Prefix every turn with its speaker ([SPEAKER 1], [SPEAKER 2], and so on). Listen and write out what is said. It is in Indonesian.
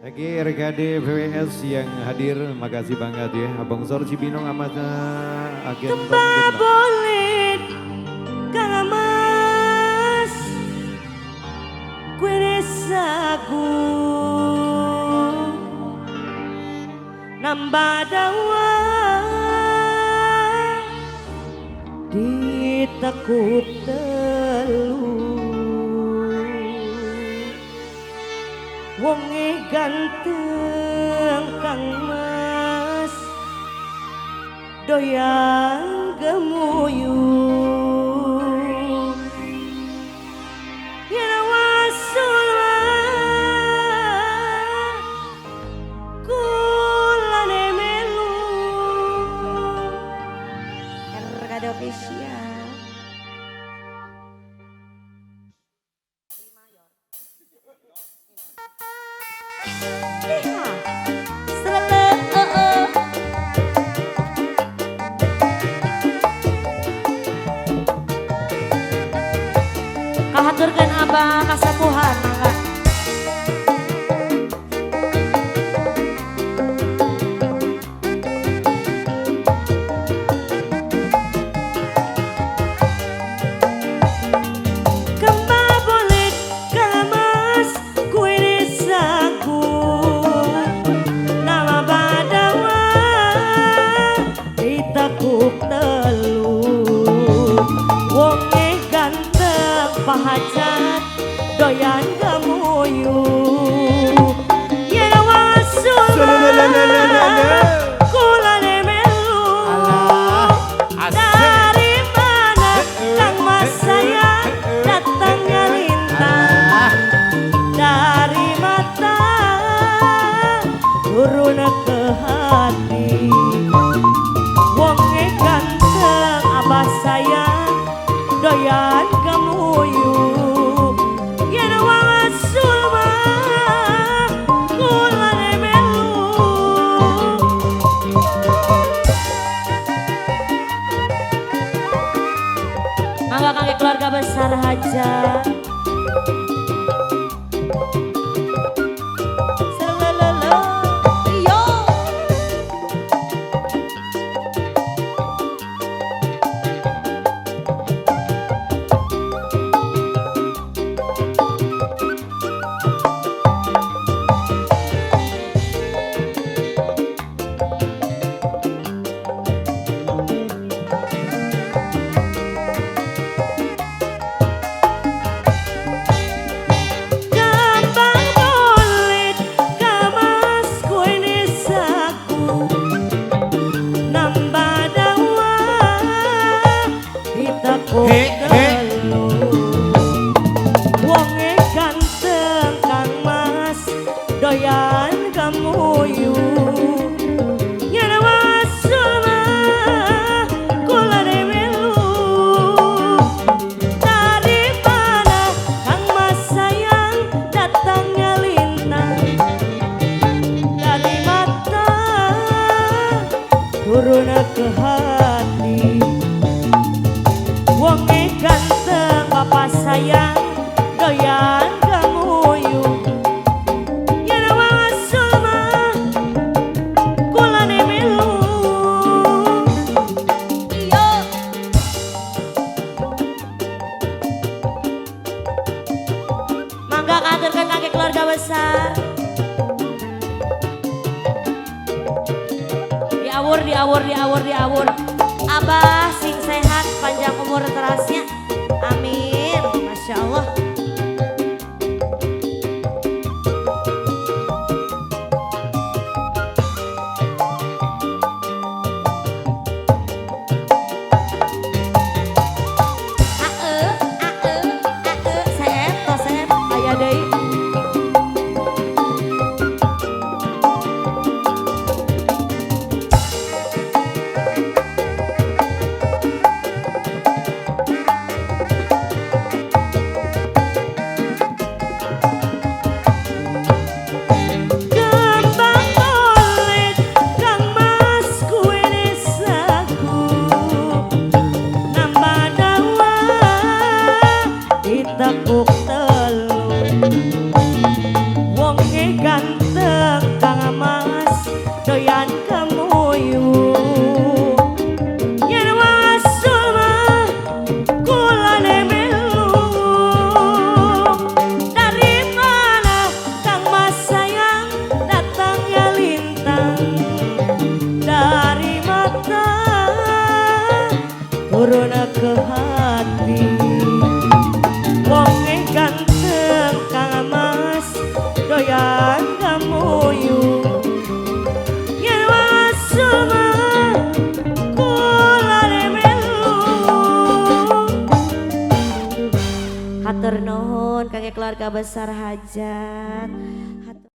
[SPEAKER 1] Lagi RKD VWS yang hadir, makasih banget ya. Abang Sor Cibinong sama agen
[SPEAKER 2] Kembali boleh Kang Mas Kue desaku Nambah dawa Ditekuk telu Wonge ganteng Kang Mas Doyan gemuyu Yen wasul kulane melu RKD Official Kahaturkan abah kasapuhan mangga. Kembali boleh Kang Mas kue desaku nama badawa ditekuk telu wonge ganteng pahajat doyan gemuyu yen wasul kulane melu dari mana Kang Mas sayang datangnya lintang dari mata turun ke hati wonge ganteng abah sayang doyan gemuyu yen wasul mah kulane melu mangga kangge keluarga besar Haja Selelele yo Gampang bolet Kang Mas kue desaku nambah dawa ditekuk telu wonge ganteng Kang Mas doyan gemuyu yen wasul mah kulane melu dari mana Kang Mas sayang datangnya lintang dari mata turun ke hati wonge ganteng bapak sayang doyan gemuyu yen wasul mah kulane melu iyo mangga katurkeun kangge keluarga besar diawur abah sing sehat panjang umur terasnya amin masya Allah seep aya deui tekuk telu wonge ganteng Uruna ke hati wonge ganteng Kang Mas doyan gamuyu yen wasuma kula remelu hatur nuhun kangge keluarga besar hajat